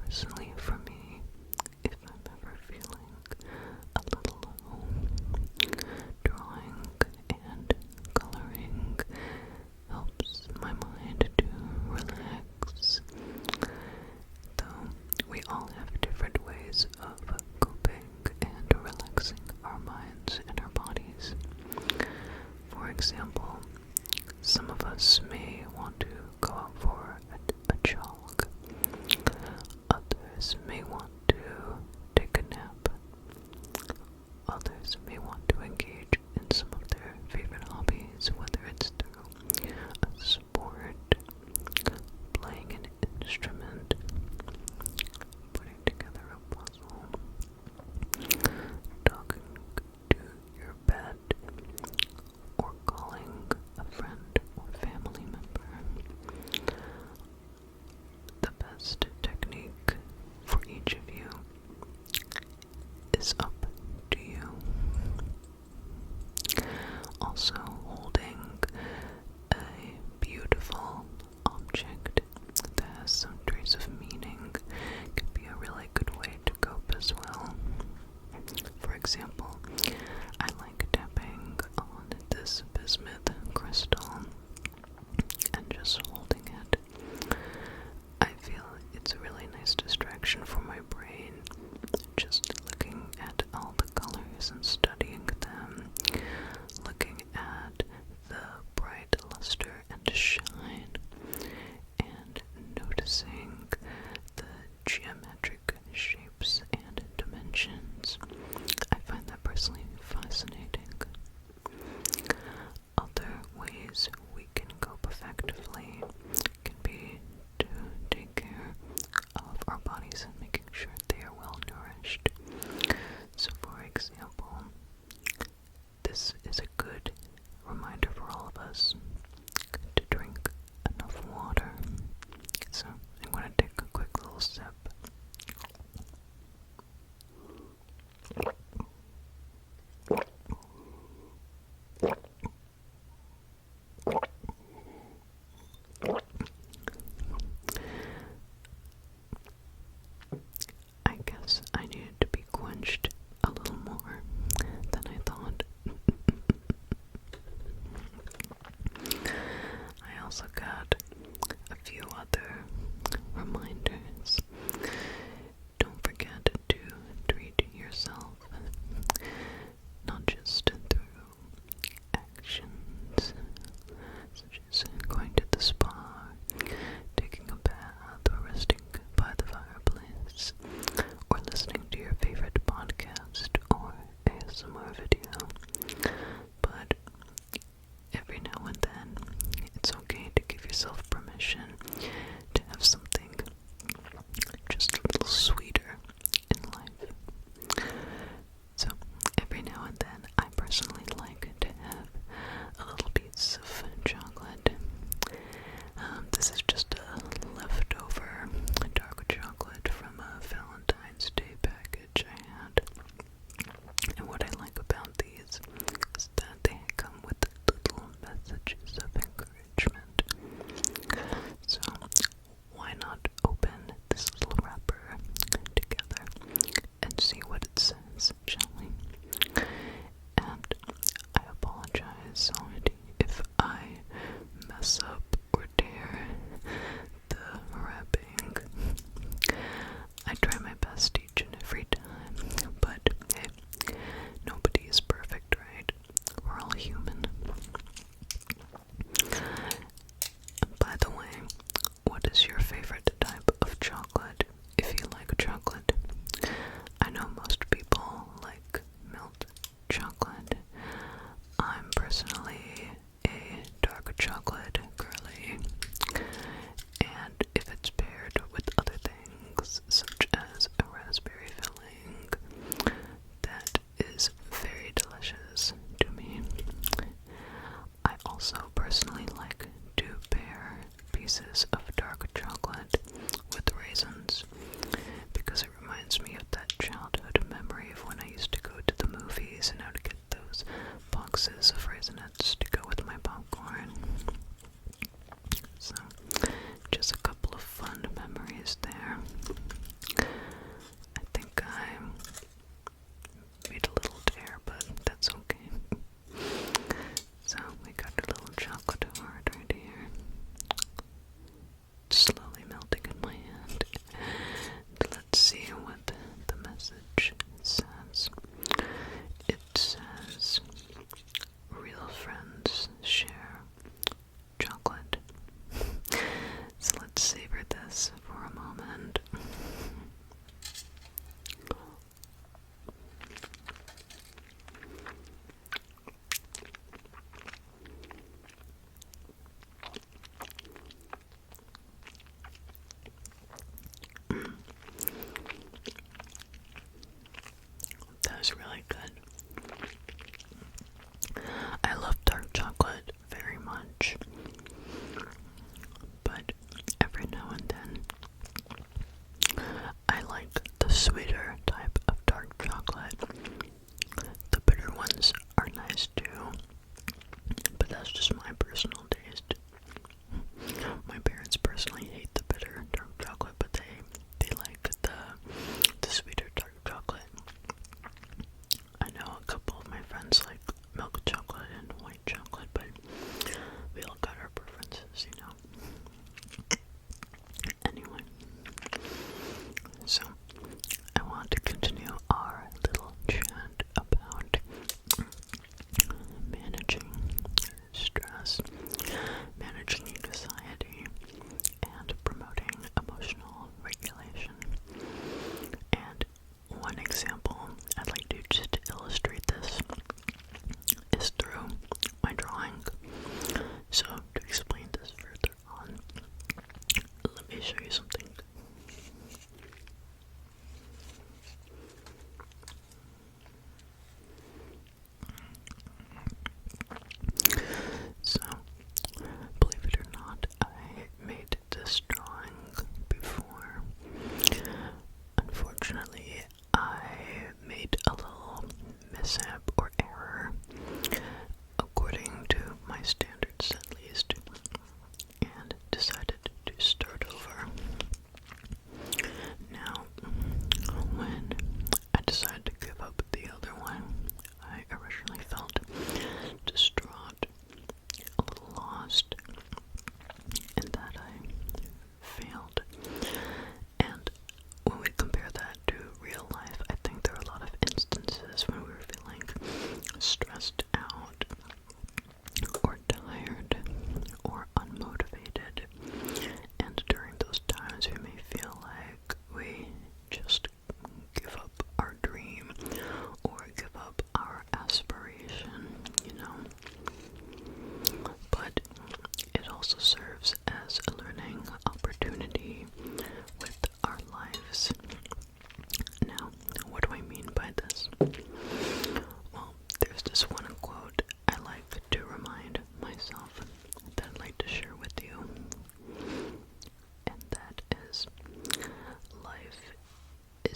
personally, for me, if I'm ever feeling a little low, drawing and coloring helps my mind to relax. Though we all have different ways of coping and relaxing our minds and our bodies. For example, some of us may want to go out for a jog. Others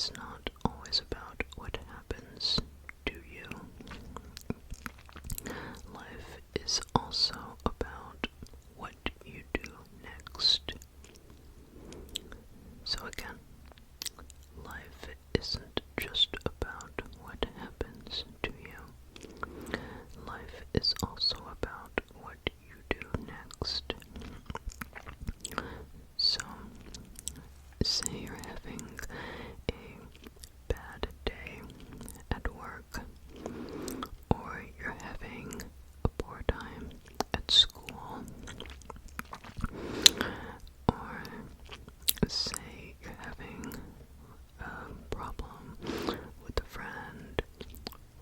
is not always about what happens to you. Life is also about what you do next. So again, life isn't just about what happens to you. Life is also about what you do next. So, say you're having a bad day at work, or you're having a poor time at school, or say you're having a problem with a friend,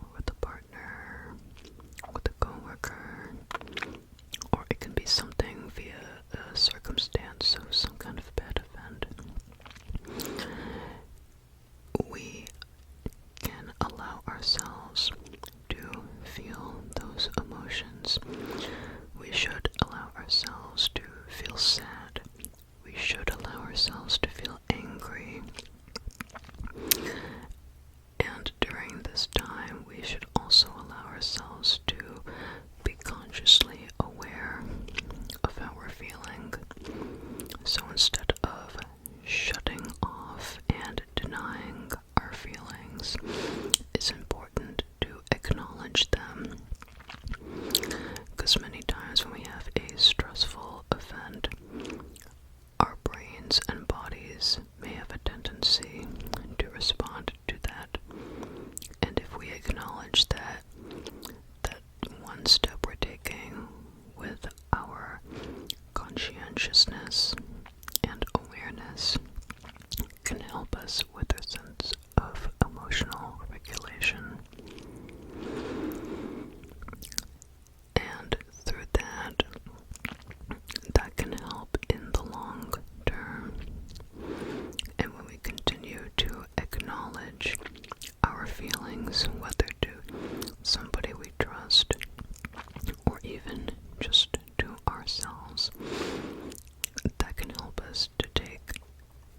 or with a partner, with a coworker, or it can be something via a circumstance of some kind of bad event. We can allow ourselves to feel those emotions. We should allow ourselves to feel sad. We should allow ourselves to feel angry. And during this time, we should also allow ourselves to be consciously aware of how we're feeling. So instead of shutting off and denying our feelings, it's important to acknowledge them. Because many times when we have a stressful event, our brains and bodies may have a tendency to respond to that. And if we acknowledge that one step we're taking with our conscientiousness and awareness can help us with a sense of emotional regulation. And through that can help in the long term. And when we continue to acknowledge our feelings, whether to somebody we trust, or even just to ourselves, that can help us to take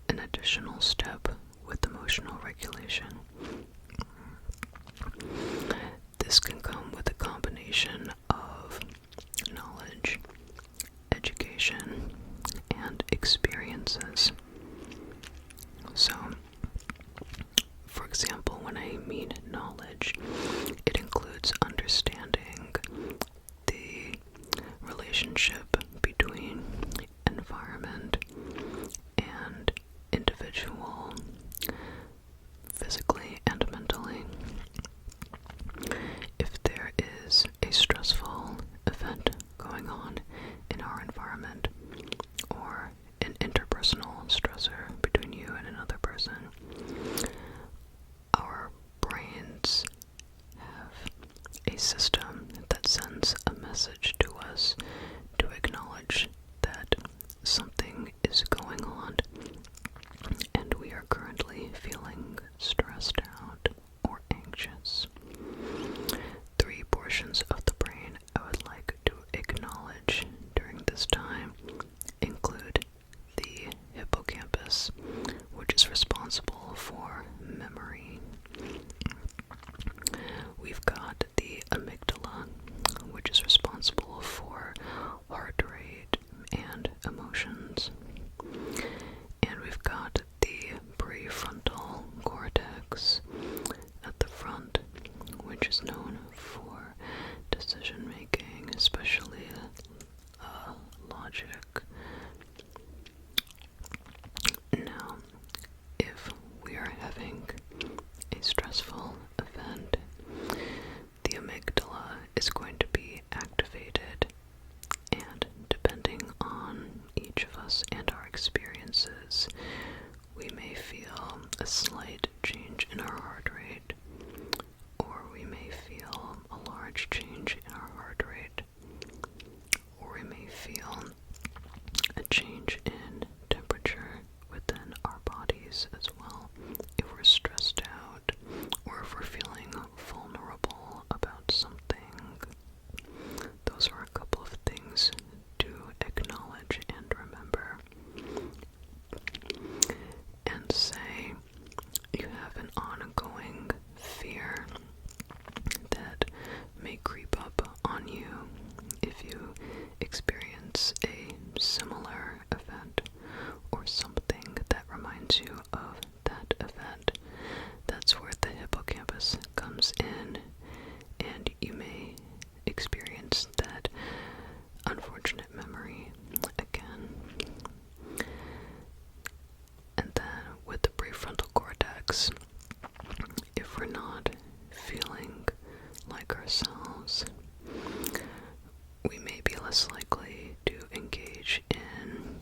an additional step with emotional regulation. This can come with a combination of knowledge, education, and experiences. So, for example, when I mean knowledge, it includes understanding the relationship between environment and individual, physically and mentally. If there is a stressful event going on in our environment, or an interpersonal stressor between you and another person, our brains have a system that sends a message to us to acknowledge that something is going on and we are currently feeling stressed out or anxious. 3 portions of the brain I would like to acknowledge during this time include the hippocampus, which is responsible for memory. We've got the amygdala, which is responsible for heart rate and emotions. And we've got the prefrontal cortex at the front, which is known for decision making, especially logic. Now, if we are having a stressful event, the amygdala is going to be activated, and depending on each of us and our experiences, we may feel a slight change in our heart rate, or we may feel a large change in our heart rate, or we may feel a change in temperature within our bodies as well, if we're stressed out, or if we're feeling vulnerable about something. Those are a couple of things to acknowledge and remember. And say you weeks, if we're not feeling like ourselves, we may be less likely to engage in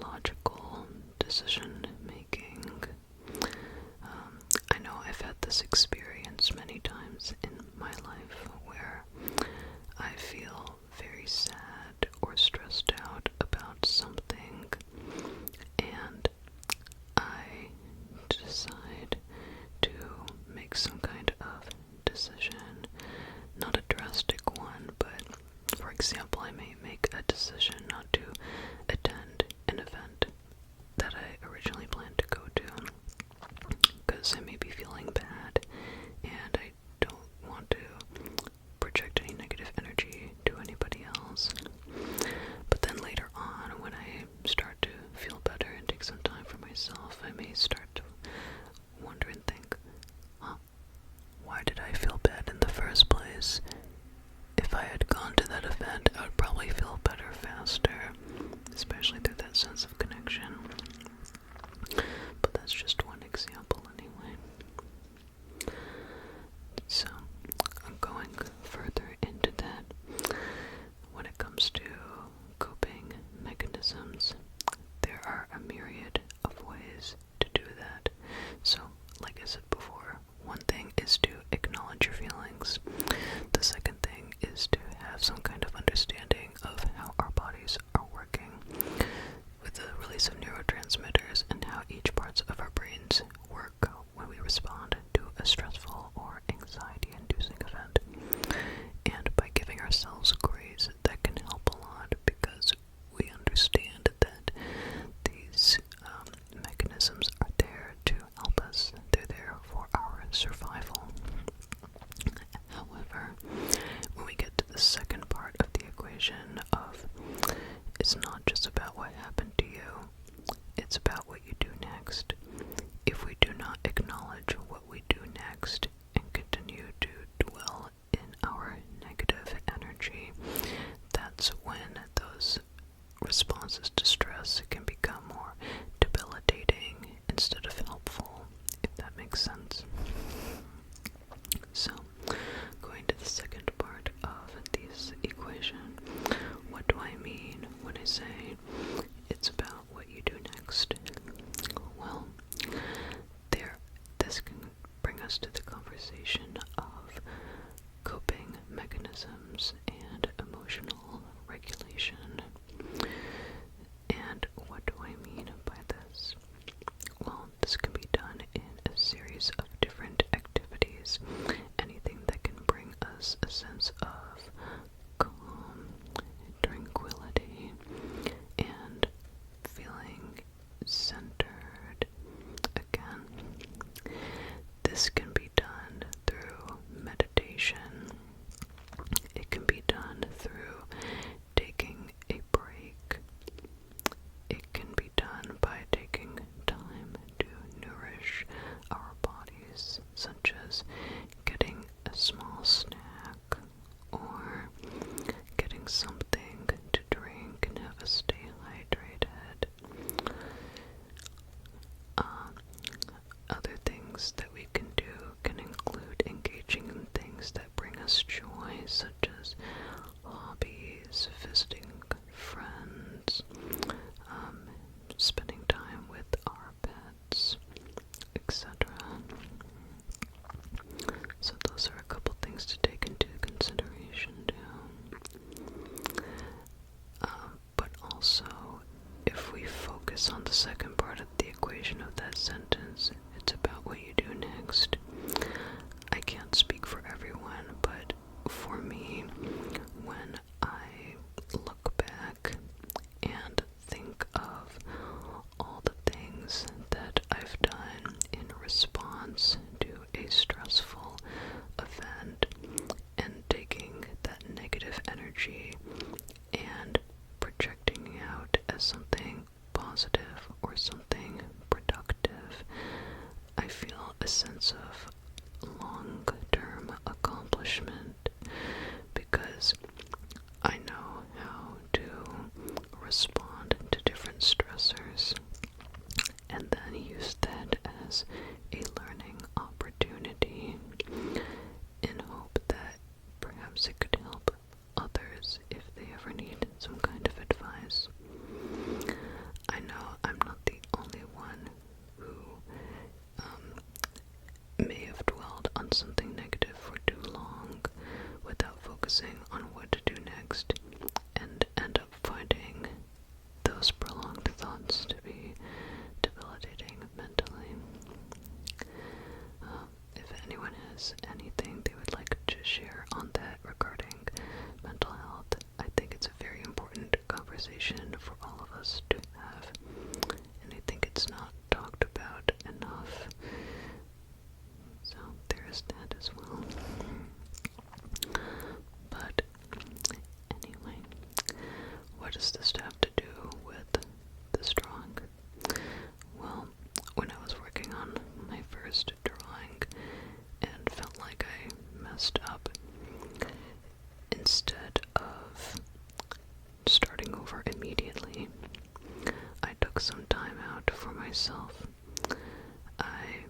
logical decision making. I know I've had this experience many times in my life where I feel very sad or stressed out about something, and I decide to make some kind of decision. Not a drastic one, but for example, I may make a decision not to attend an event that I originally planned to go to because I may be feeling bad and I don't want to project any negative energy to anybody else. But then later on, when I start to feel better and take some time for myself, I may start to wonder and think, why did I feel bad in the first place? If I had gone to that event, I would probably feel better faster, especially through that sense of connection. But that's just one example anyway. So, I'm going further into that. When it comes to coping mechanisms, there are a myriad of ways to do that. So, like I said before, one thing is to acknowledge your feelings. The second thing is to have some kind of understanding of how our bodies are working with the release of neurotransmitters and how each parts of our brains work when we respond to a stressful or anxiety-inducing event. And by giving ourselves grace, that can help a lot because we understand that these mechanisms are there to help us. They're there for our survival. However, when we get to the second part of the equation of it's not just about what happened to you, it's about what you do next. If we do not acknowledge what we do next and continue to dwell in our negative energy, that's when those responses to stress can become more debilitating instead of helpful, if that makes sense. So, going to the second part of this equation, what do I mean when I say it's about what you do next? Well, this can bring us to the conversation of coping mechanisms and emotional regulation. And what do I mean by this? Well, this can be done in a series of different activities. Anything that can bring us a sense of calm, tranquility, and feeling centered again. This can be done through meditation. It can be done through taking a break. It can be done by taking time to nourish our bodies, such as getting a small snack or getting something to drink and have us stay hydrated. Other things that we can do can include engaging in things that bring us joy, such as hobbies, visiting friends, spending time with our pets, etc. So those are a couple things to take into consideration too. But also, if we focus on the second part of the equation of that sentence, it's about what you do next. I can't speak for everyone, but for me, when I look back and think of all the things that I've done in response to a stressful event and taking that negative energy and projecting out as something positive or something productive, as a learning opportunity in hope that perhaps it could help others if they ever need some kind of advice. I know I'm not the only one who may have dwelled on something negative for too long without focusing on what to do next, and end up finding those prolonged thoughts to be debilitating mentally. If anyone has anything they would like to share on that regarding mental health, I think it's a very important conversation for all of us to have, and I think it's not talked about enough. So there is that as well. But anyway, what does this have to do with this drawing? Well, when I was working on my first drawing and felt like I messed up, instead of starting over immediately, I took some time out for myself. I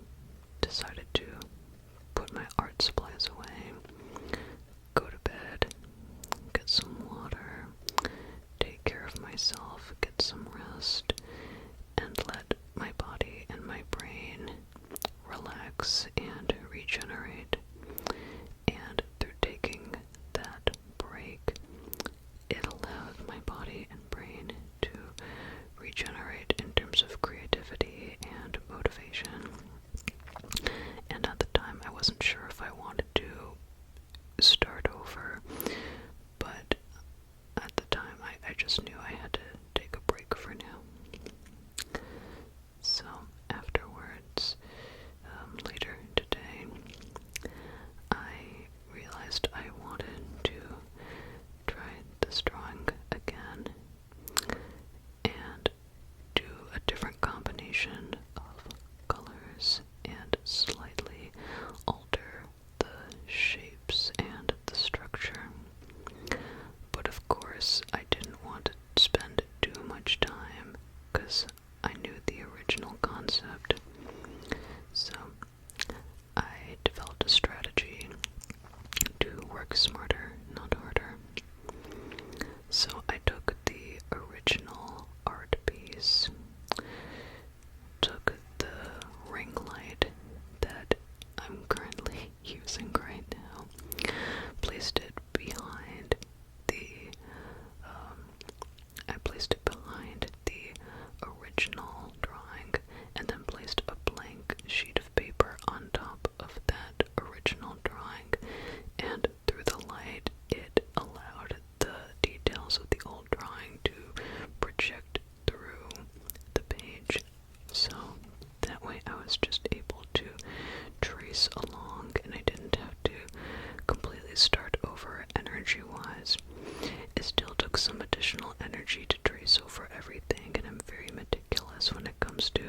decided to put my art supplies away, go to bed, get some water, take care of myself, get some rest, and let my body and my brain relax and regenerate. And through taking that break, it allowed my body and brain to regenerate in terms of creativity and motivation. And at the time, I wasn't sure if I wanted to start over, but at the time, I just knew I had to take a break for now. So afterwards, later today, I realized I wanted to try this drawing again and do a different combination of colors and slightly alter the shapes and the structure. But of course, I didn't want to spend too much time because I knew the original concept. So I developed a strategy to work smarter, not harder. So I took the original art piece, took the ring light that I'm currently using right now, placed it behind the original drawing, and then placed a blank sheet of paper on top of that original drawing, and through the light it allowed the details of the old drawing to project through the page. So that way I was just able to trace along, and I didn't have to completely start over energy-wise. It still took some additional energy to trace over everything, and I'm very meticulous when it comes to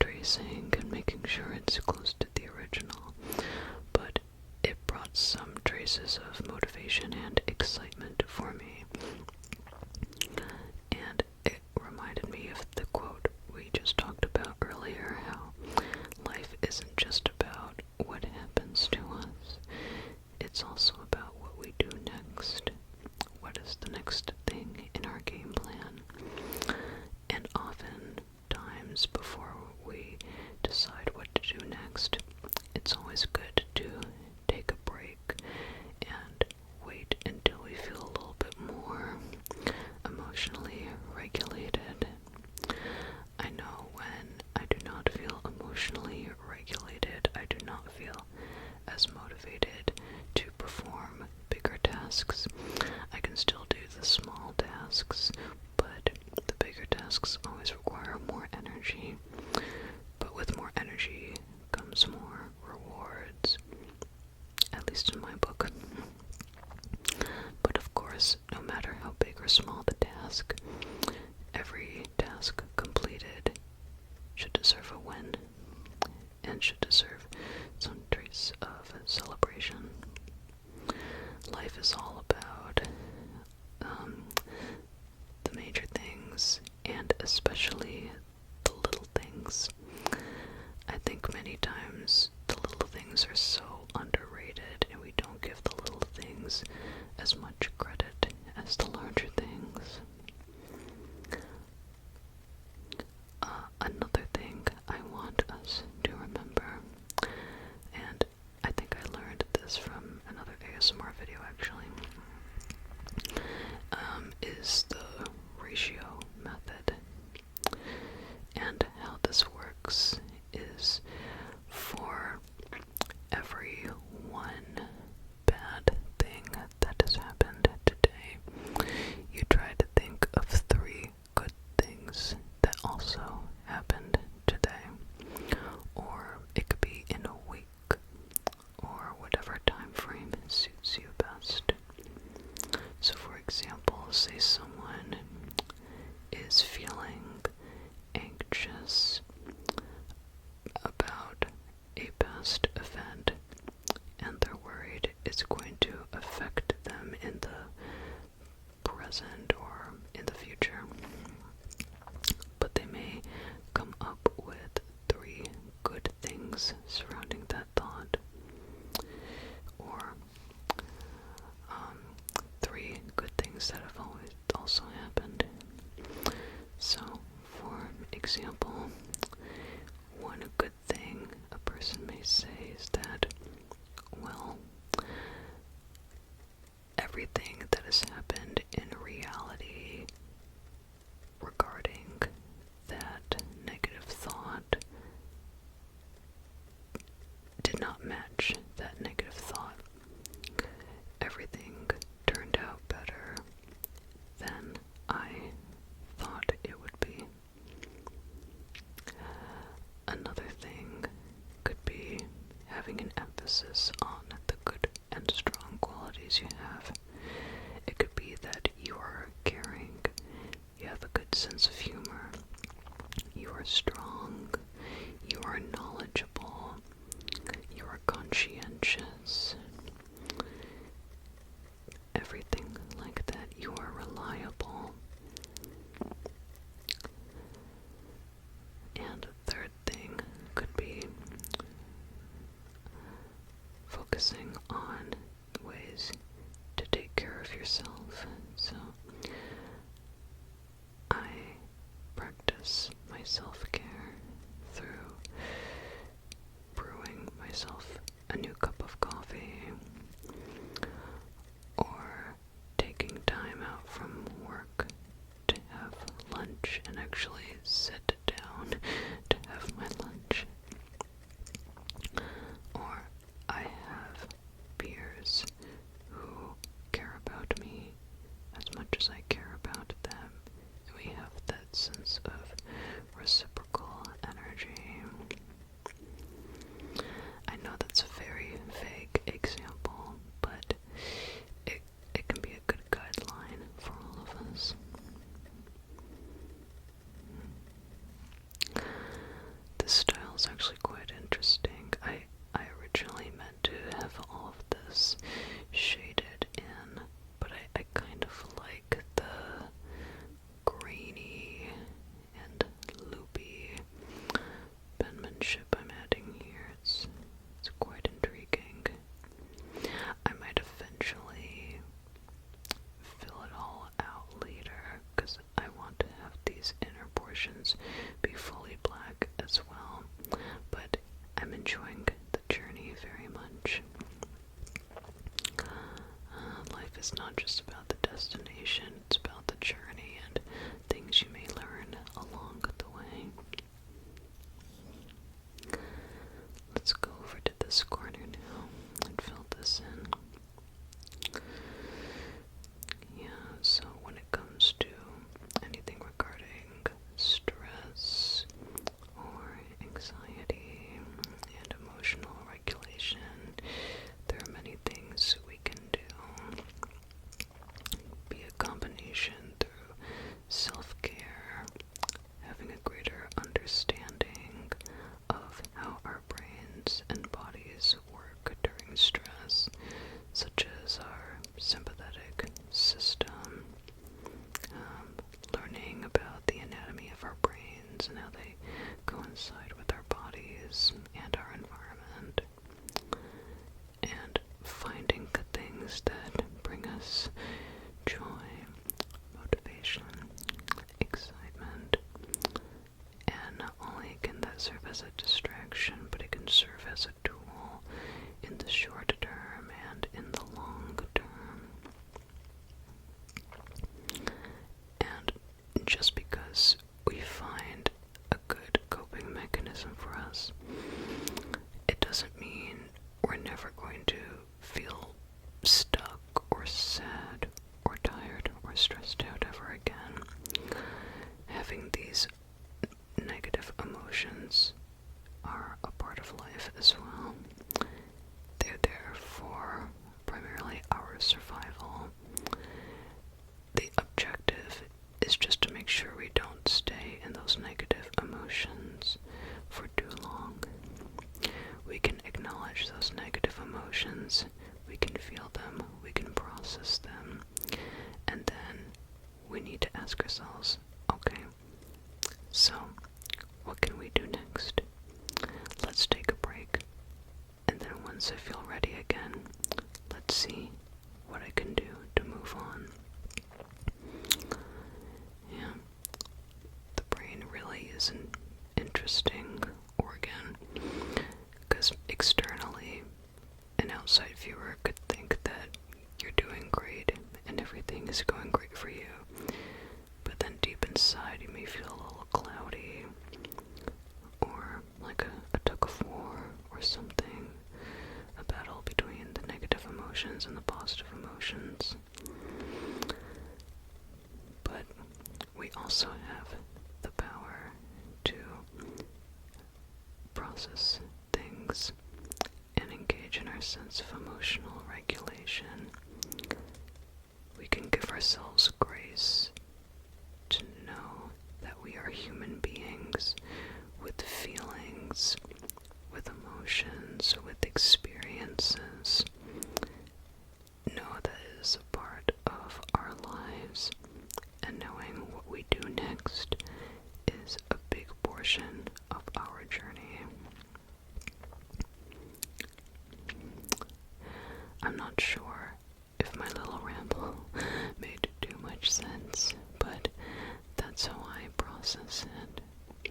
tracing and making sure it's close to the original. But it brought some traces of motivation and excitement for me. And it reminded me of the quote we just talked about earlier, how life isn't just about what happens to us, it's also about what we do next. What is the next thing in our game plan? And oftentimes, before we decide what to do next, it's always good to take a break and wait until we feel a little bit more emotionally regulated. I know when I do not feel emotionally regulated, I do not feel as motivated to perform bigger tasks. I can still do the small tasks, but the bigger tasks always require more energy. But with more energy comes more rewards, at least in my book. But of course, no matter how big or small the task, every task completed should deserve a win and should deserve some trace of celebration. Life is all about the major things, and especially the little things. I things surrounding that thought. Or 3 good things that have always also happened. So, for example, one good thing a person may say is that, well, everything that has happened in reality regarding that negative thought did not match that negative thought. Everything turned out better than I thought it would be. Another thing could be having an emphasis on the good and strong qualities you have. It could be that you are caring, you have a good sense of humor, you are strong, you are knowledgeable, you are conscientious, everything like that. You are reliable. And a third thing could be focusing on ways to take care of yourself. So I practice my self-care through brewing myself a new cup of coffee, or taking time out from work to have lunch and actually sit down to have my lunch. Or I have peers who care about me as much as I care about them, and we have that sense of reciprocal energy. I know that's a very vague example, but it can be a good guideline for all of us. This style is actually quite interesting. I originally meant to have all of this shaded in, but I kind of like the grainy and loopy penmanship I'm adding here. It's quite intriguing. I might eventually fill it all out later, because I want to have these inner portions be fully black as well, but I'm enjoying the journey very much. Life is not just about the destination, it's about the journey and things you may learn along the way. Let's go over to this corner now and fill this in. Yeah, so when it comes to anything regarding stress or anxiety and emotional regulation, there are many things we can do. Be a combination through self-care, having a greater understanding of how our brains and bodies work during stress, such as our sympathetic system, learning about the anatomy of our brains and how they coincide with our bodies and our environment, and finding the things that bring us joy, motivation, excitement. And not only can that serve as a distraction, but it can serve as a tool in the short term and in the long term. And just because we find a good coping mechanism for us, it doesn't mean we're never going to feel stuck or sad or tired or stressed out ever again. Having these negative emotions process things and engage in our sense of emotional regulation, we can give ourselves grace to know that we are human beings with feelings, with emotions, with experiences. Know that it is a part of our lives, and knowing what we do next is a big portion of our journey. I'm not sure if my little ramble made too much sense, but that's how I process it.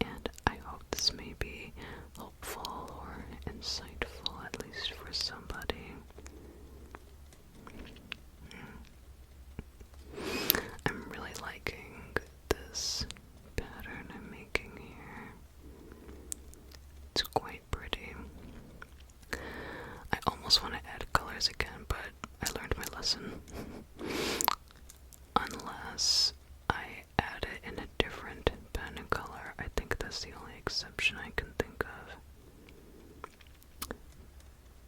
And I hope this may be helpful or insightful, at least for somebody. I'm really liking this pattern I'm making here. It's quite pretty. I almost want to add colors again, but I learned my lesson. Unless I add it in a different pen and color. I think that's the only exception I can think of.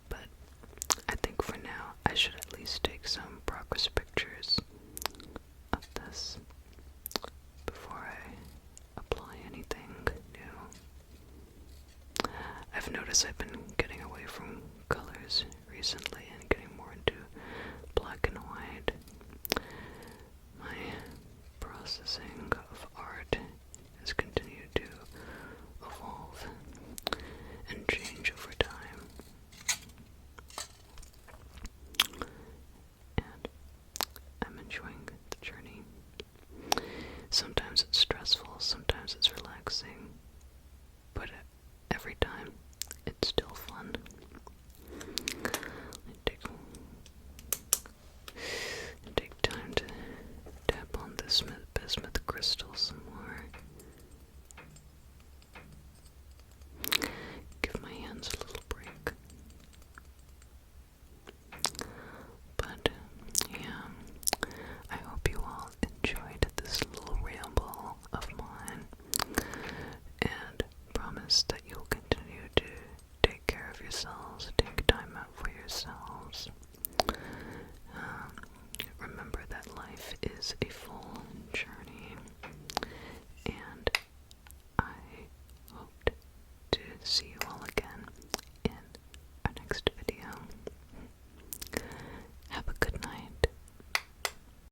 But I think for now, I should at least take some progress pictures of this before I apply anything new. I've noticed I've been getting away from colors recently and getting more into black and white. My processing of art has continued to evolve and change over time. And I'm enjoying the journey. Sometimes it's stressful, sometimes it's relaxing, but every time it's still fun. Take time to tap on this bismuth crystal some more. Give my hands a little break. But yeah, I hope you all enjoyed this little ramble of mine, and promise that